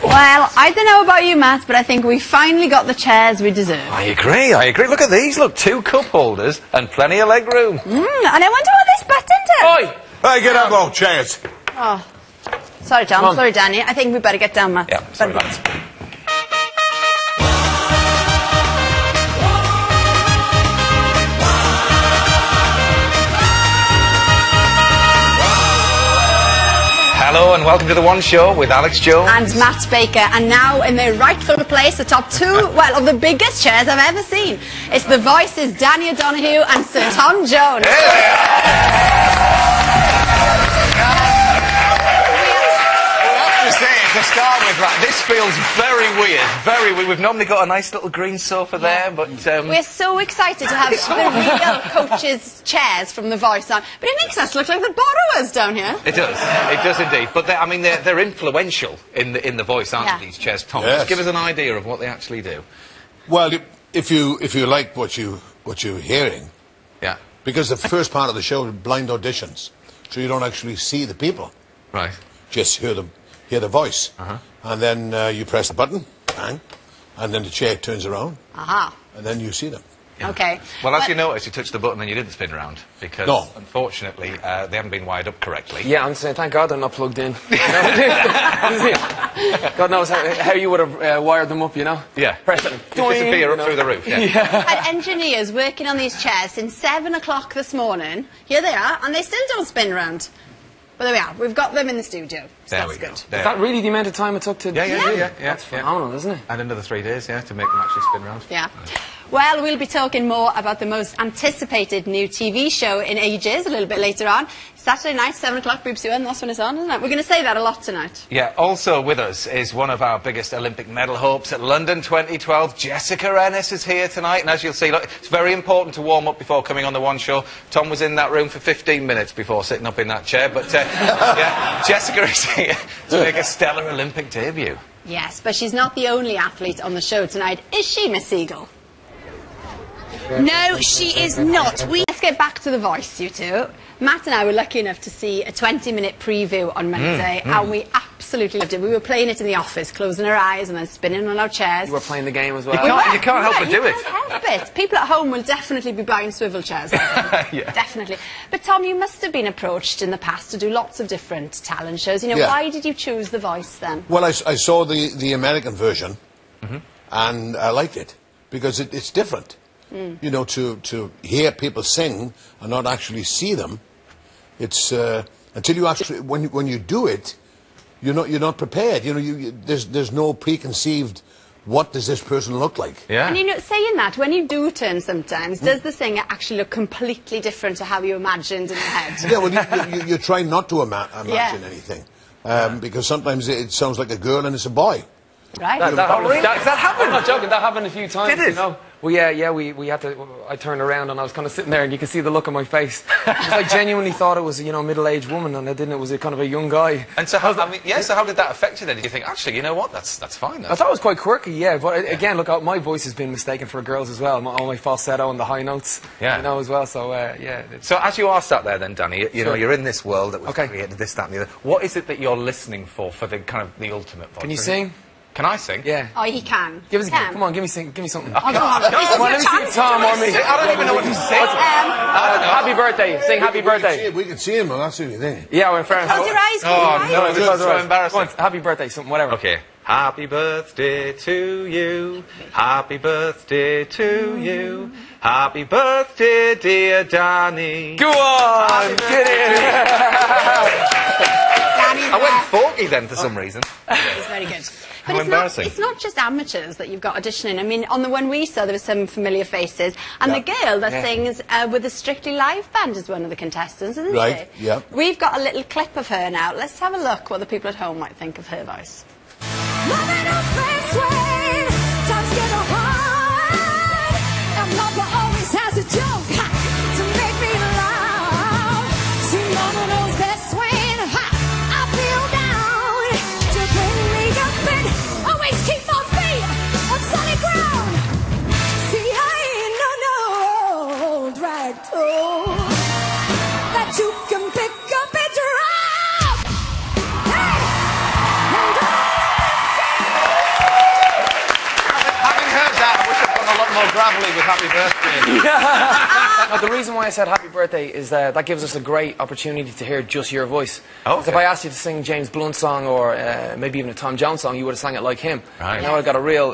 Well, I don't know about you, Matt, but I think we finally got the chairs we deserve. I agree. Look at these. Look, 2 cup holders and plenty of leg room. And I wonder what this button does. Oi! Hey, get up, old chairs. Oh. Sorry, Tom. Sorry, Danny. I think we better get down, Matt. Yeah, sorry, lads. Hello and welcome to The One Show with Alex Jones. And Matt Baker. And now in their rightful place, the top 2, well, of the biggest chairs I've ever seen. It's The Voice's Danny O'Donoghue and Sir Tom Jones. To start with, right, this feels very weird. We've normally got a nice little green sofa there, but... We're so excited to have the real coaches' chairs from The Voice on. But it makes us look like the borrowers down here. It does indeed. But I mean, they're influential in the Voice, aren't these chairs, Tom? Yes. Just give us an idea of what they actually do. Well, if you like what you're hearing, Yeah. because the first part of the show is blind auditions, so you don't actually see the people. Right. Just hear the voice. And then you press the button, bang, and then the chair turns around. And then you see them. Yeah. Okay. Well, as you noticed, you touched the button and you didn't spin around because, unfortunately, they haven't been wired up correctly. Yeah, I'm saying, thank God they're not plugged in. God knows how you would have wired them up, you know? Yeah. Press it. Disappear up through the roof, yeah. Had engineers working on these chairs since 7 o'clock this morning. Here they are, and they still don't spin round. But there we are. We've got them in the studio. So that's good. Is that really the amount of time it took to... Yeah. That's phenomenal, isn't it? And another 3 days, to make them actually spin round. Yeah. Well, we'll be talking more about the most anticipated new TV show in ages a little bit later on. Saturday night, 7 o'clock, BBC One, that's when it's on, isn't it? We're going to say that a lot tonight. Yeah, also with us is one of our biggest Olympic medal hopes at London 2012. Jessica Ennis is here tonight, and as you'll see, look, it's very important to warm up before coming on The One Show. Tom was in that room for 15 minutes before sitting up in that chair, but yeah, Jessica is here to make a stellar Olympic debut. Yes, but she's not the only athlete on the show tonight, is she, Miss Eagle? No, she is not. Let's get back to The Voice, you two. Matt and I were lucky enough to see a 20-minute preview on Monday, and we absolutely loved it. We were playing it in the office, closing our eyes and then spinning on our chairs. You were playing the game as well. You can't help but do it. You can't help it. People at home will definitely be buying swivel chairs. Yeah. Definitely. But Tom, you must have been approached in the past to do lots of different talent shows. You know, why did you choose The Voice then? Well, I saw the American version, and I liked it because it's different. You know, to hear people sing and not actually see them, it's until you actually when you do it, you're not prepared. You know, there's no preconceived. What does this person look like? Yeah. And you know, saying that, when you do turn sometimes, does the singer actually look completely different to how you imagined in your head? Yeah, well, you try not to imagine anything, because sometimes it sounds like a girl and it's a boy. Right? That happened. I'm not joking. That happened a few times. Did it? You know? Well, we had to. I turned around and I was kind of sitting there, and you could see the look on my face. I genuinely thought it was a middle-aged woman, and I didn't. It was a kind of a young guy. And so, how did that affect you then? Did you think, actually, you know what, that's fine? I thought it was quite quirky, yeah. But again, look, my voice has been mistaken for a girl's as well. All my falsetto and the high notes, as well. So yeah. So as you are sat there, then, Danny, you know, you're in this world that was created, this, that, and the other. What is it that you're listening for the kind of the ultimate voice? Can you sing? Can I sing? Yeah. Oh, he can. Give us come on, give me something. Oh, come on. This is your chance. Tom or me. I don't even know what to say. Happy birthday. Sing happy birthday. We can see him, but that's the only thing. Yeah, we're in fairness. Close your eyes. No, this is so embarrassing. Happy birthday, something, whatever. Okay. Happy birthday to you. Happy birthday to you. Happy birthday, dear Danny. Go on, get in. I went forky then for some reason. It's very good. But embarrassing. It's not just amateurs that you've got auditioning. I mean, on the one we saw, there were some familiar faces. And the girl that sings with the Strictly Live band is one of the contestants, isn't she? Right, yeah. We've got a little clip of her now. Let's have a look what the people at home might think of her voice. more gravelly with happy birthday. No, the reason why I said happy birthday is that gives us a great opportunity to hear just your voice. Oh, okay. If I asked you to sing James Blunt song or maybe even a Tom Jones song, you would have sang it like him. Right. Now I got a real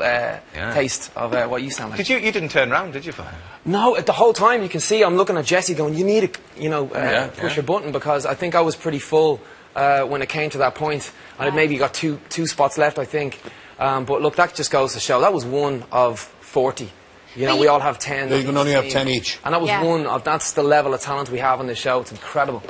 taste of what you sound like. You didn't turn round, did you, for him? No, the whole time you can see I'm looking at Jesse going, you need to, push your button, because I think I was pretty full when it came to that point. I had maybe got two spots left, I think. But look, that just goes to show that was one of 40. You know, we all have 10. You can only have 10 each. And that was one of, that's the level of talent we have on this show. It's incredible.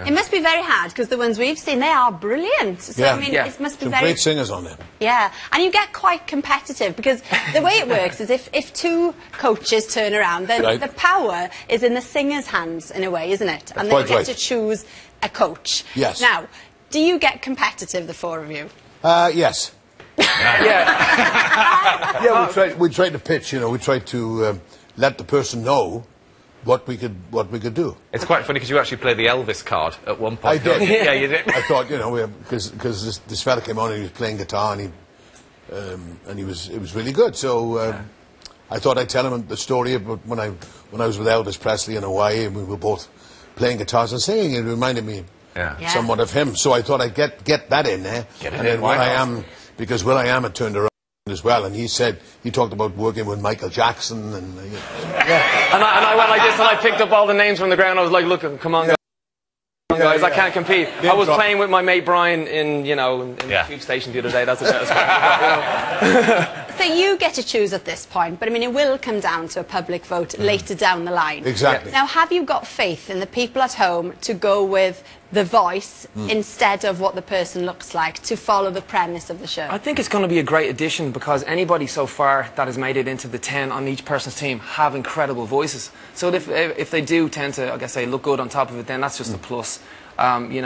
It must be very hard, because the ones we've seen, they are brilliant. So, I mean, it must be Some very... great singers on there. Yeah, and you get quite competitive, because the way it works is if two coaches turn around, then the power is in the singer's hands, in a way, isn't it? And they get to choose a coach. Yes. Now, do you get competitive, the four of you? Yes. Yeah, we tried to pitch, you know, we tried to let the person know what we could do. It's quite funny because you actually played the Elvis card at one point. I did. Yeah, you did. I thought, you know, because this fella came on and he was playing guitar and it was really good. So I thought I'd tell him the story about when I was with Elvis Presley in Hawaii and we were both playing guitars and singing. It reminded me somewhat of him. So I thought I'd get that in there. And then because Will.i.am had turned around as well, and he talked about working with Michael Jackson and and I went like this and I picked up all the names from the ground. I was like, look, come on, guys, I can't compete. I was playing with my mate Brian in the tube station the other day. That's the best part. So you get to choose at this point, but I mean, it will come down to a public vote later down the line. Exactly. Now, have you got faith in the people at home to go with the voice instead of what the person looks like, to follow the premise of the show? I think it's going to be a great addition, because anybody so far that has made it into the 10 on each person's team have incredible voices. So if they do tend to, I guess, look good on top of it, then that's just a plus. We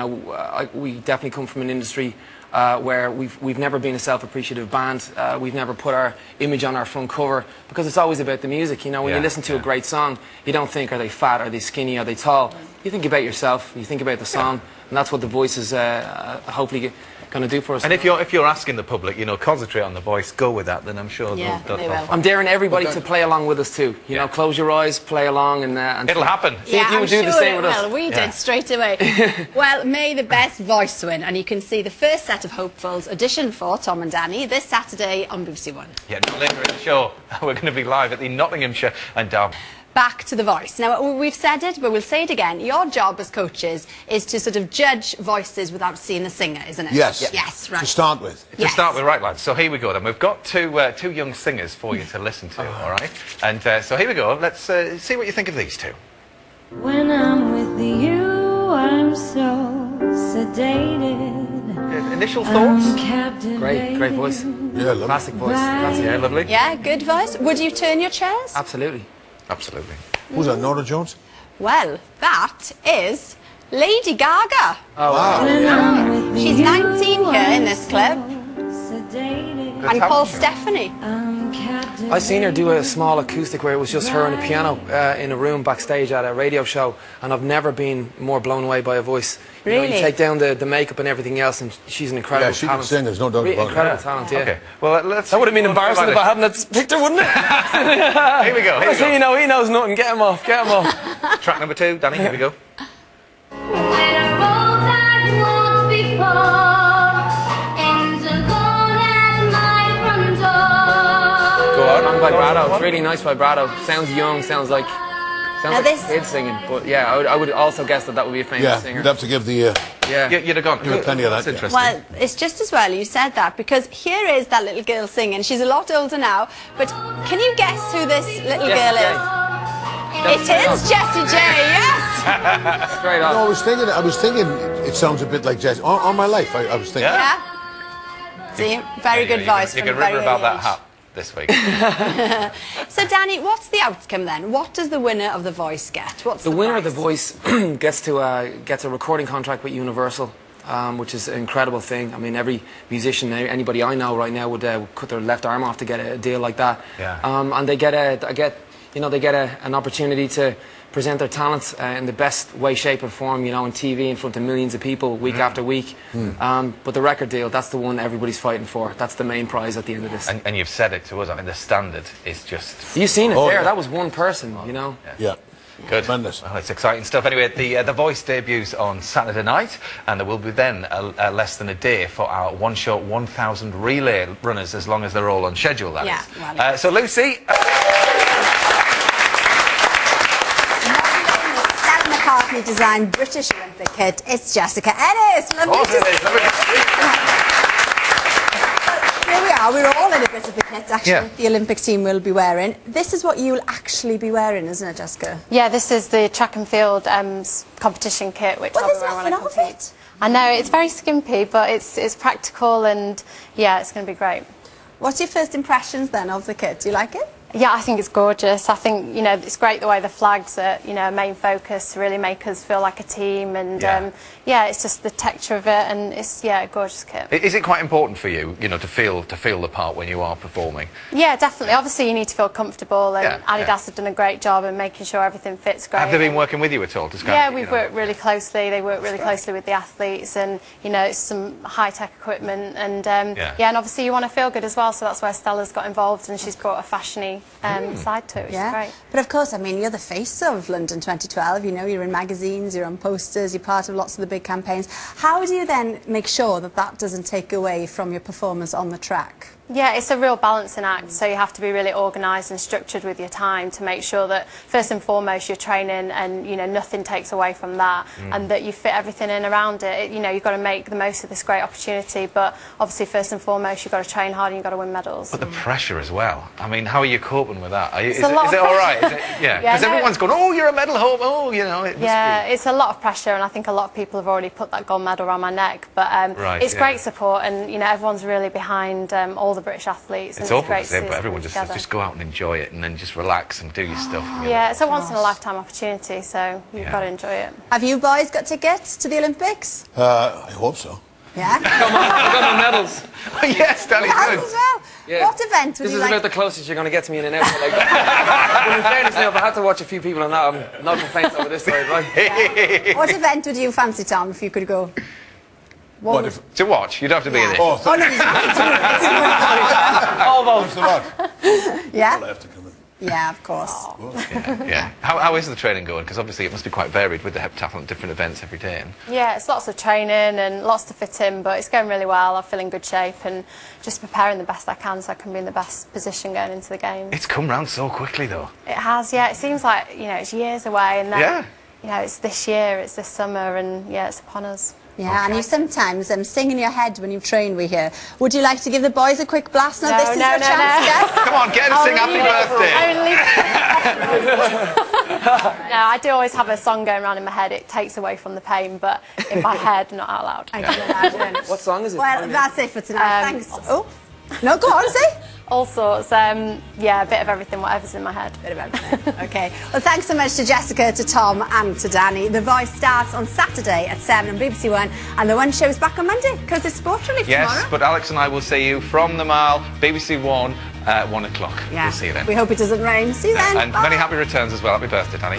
definitely come from an industry where we've never been a self-appreciative band. We've never put our image on our front cover, because it's always about the music. You know, when you listen to a great song, you don't think, are they fat, are they skinny, are they tall? You think about yourself, you think about the song, and that's what the voice is hopefully going to do for us. And if you're asking the public, you know, concentrate on the voice, go with that, then I'm sure they will. I'm daring everybody to play along with us too. You know, close your eyes, play along, and it'll happen. See if you would do the same with us. Well, we did straight away. Well, may the best voice win, and you can see the first set of hopefuls audition for Tom and Danny this Saturday on BBC One. Yeah, later in the show, we're going to be live at the Nottinghamshire and Derby. Back to the voice. Now, we've said it, but we'll say it again. Your job as coaches is to sort of judge voices without seeing the singer, isn't it? Yes. Yes, right. To start with. To start with, right, lads. So here we go then. We've got two young singers for you to listen to, all right? And so here we go. Let's see what you think of these two. When I'm with you, I'm so sedated. Initial thoughts? Great voice. Yeah, lovely. Classic voice. Classic. Lovely. Yeah, good voice. Would you turn your chairs? Absolutely. Absolutely. Who's that, Norah Jones? Well, that is Lady Gaga. Oh, wow. She's 19 here in this clip. And called Stephanie. I seen her do a small acoustic where it was just her and a piano in a room backstage at a radio show, and I've never been more blown away by a voice. You know, you take down the makeup and everything else, and she's an incredible Yeah, she talent. can sing, there's no doubt about it. Incredible talent, yeah. Okay. Well, let's. That would have been embarrassing if I hadn't picked her, wouldn't it? Here we go. Here we go. You know, he knows nothing. Get him off. Get him off. Track number 2, Danny. Here we go. Song vibrato. It's really nice vibrato. Sounds young. Sounds like kids singing. But yeah, I would also guess that would be a famous singer. You'd have to give the... You'd have gone. Plenty of that. That's interesting. Well, it's just as well you said that, because here is that little girl singing. She's a lot older now, but can you guess who this little girl is? It is Jessie J, yes! Straight on. No, I was thinking it sounds a bit like Jessie. All my life, I was thinking. Yeah. See, very good voice. You can remember about that hat this week. So, Danny, what's the outcome then? What does the winner of The Voice get? What's the winner of The Voice gets a recording contract with Universal, which is an incredible thing. I mean, every musician, anybody I know right now would cut their left arm off to get a deal like that. Yeah. And they get an opportunity to present their talents in the best way, shape, and form. You know, on TV in front of millions of people week after week. But the record deal, that's the one everybody's fighting for. That's the main prize at the end of this. And you've said it to us. I mean, the standard is just... You've seen it Oh, there. yeah. That was one person. You know. Yeah. Good. Tremendous. Well, it's exciting stuff. Anyway, the Voice debuts on Saturday night, and there will be then less than a day for our one-shot 1,000 relay runners, as long as they're all on schedule, that Yeah, is. well, So, Lucy... Stella McCartney designed British Olympic kit. It's Jessica Ennis. Lovely Of course to it is. see you. Here we are, we're all in a bit of the kit, actually, Yeah. the Olympic team will be wearing. This is what you'll actually be wearing, isn't it, Jessica? Yeah, this is the track and field competition kit, which Well, I'll be there's wearing when nothing I of compete. it. I know, it's very skimpy, but it's practical and, yeah, it's going to be great. What's your first impressions, then, of the kit? Do you like it? Yeah, I think it's gorgeous. I think, you know, it's great the way the flags are, you know, main focus, really make us feel like a team. And, yeah, it's just the texture of it, and it's, yeah, a gorgeous kit. Is it quite important for you, you know, to feel the part when you are performing? Yeah, definitely. Obviously, you need to feel comfortable, and Yeah, Adidas yeah. have done a great job in making sure everything fits great. Have they been and- working with you at all? To Yeah, we've worked really closely. They work really closely with the athletes, and you know, it's some high-tech equipment, and yeah, and obviously you want to feel good as well. So that's where Stella's got involved, and she's brought a fashiony side to it, which is great. But of course, I mean, you're the face of London 2012. You know, you're in magazines, you're on posters, you're part of lots of the big campaigns. How do you then make sure that that doesn't take away from your performance on the track? Yeah, it's a real balancing act, so you have to be really organised and structured with your time to make sure that first and foremost you're training and, you know, nothing takes away from that, and that you fit everything in around it. You know, you've got to make the most of this great opportunity, but obviously first and foremost you've got to train hard and you've got to win medals. But the pressure as well. I mean, how are you coping with that? Is a lot it of all right? pressure. Yeah, Yeah, because no. everyone's going, oh, you're a medal hope, oh, you know, it must Yeah, be. it's a lot of pressure, and I think a lot of people have already put that gold medal around my neck. But Right, it's yeah. great support, and you know, everyone's really behind all the British athletes. It's and awful great to say, see but us everyone come just together. go out and enjoy it, and then just relax and do your stuff. you know. Yeah, it's a once in a lifetime opportunity, so you've Yeah. got to enjoy it. Have you boys got tickets to the Olympics? I hope so. Yeah? I got my medals. Yes, Danny, You have good. as well. Yeah. What event would This you is like? about the closest you're going to get to me in an outfit like that. But in fairness now, if I had to watch a few people on that, I'm not complaints over this side, right? What event would you fancy, Tom, if you could go? What if... To watch, you'd have to be in it. Oh, Oh, no, thanks a lot. yeah? I have to come in. Yeah, of course. Yeah. How is the training going? Because obviously it must be quite varied with the heptathlon, different events every day. And Yeah, it's lots of training and lots to fit in, but it's going really well. I feel in good shape and just preparing the best I can so I can be in the best position going into the game. it's come round so quickly, though. It has, yeah. It seems like, you know, it's years away, and then, Yeah. you know, it's this year, it's this summer, and yeah, it's upon us. Yeah, and you sometimes sing in your head when you train, we hear. Would you like to give the boys a quick blast? Now, No, this is no, your no, chance, no. yes? Come on, get and sing happy birthday. No, I do always have a song going around in my head. It takes away from the pain, but in my head, not out loud. I can imagine. What song is it? Well, that's it for tonight. Um, Thanks. Oh, no, go on, say. All sorts. Yeah, a bit of everything, whatever's in my head. Bit of everything. Okay. Well, thanks so much to Jessica, to Tom, and to Danny. The Voice starts on Saturday at 7 on BBC One, and the One show's back on Monday because it's Sport Relief Yes, tomorrow. but Alex and I will see you from the Mall, BBC One, 1 o'clock. Yeah. We'll see you then. We hope it doesn't rain. See you then. And Bye. many happy returns as well. Happy birthday, Danny.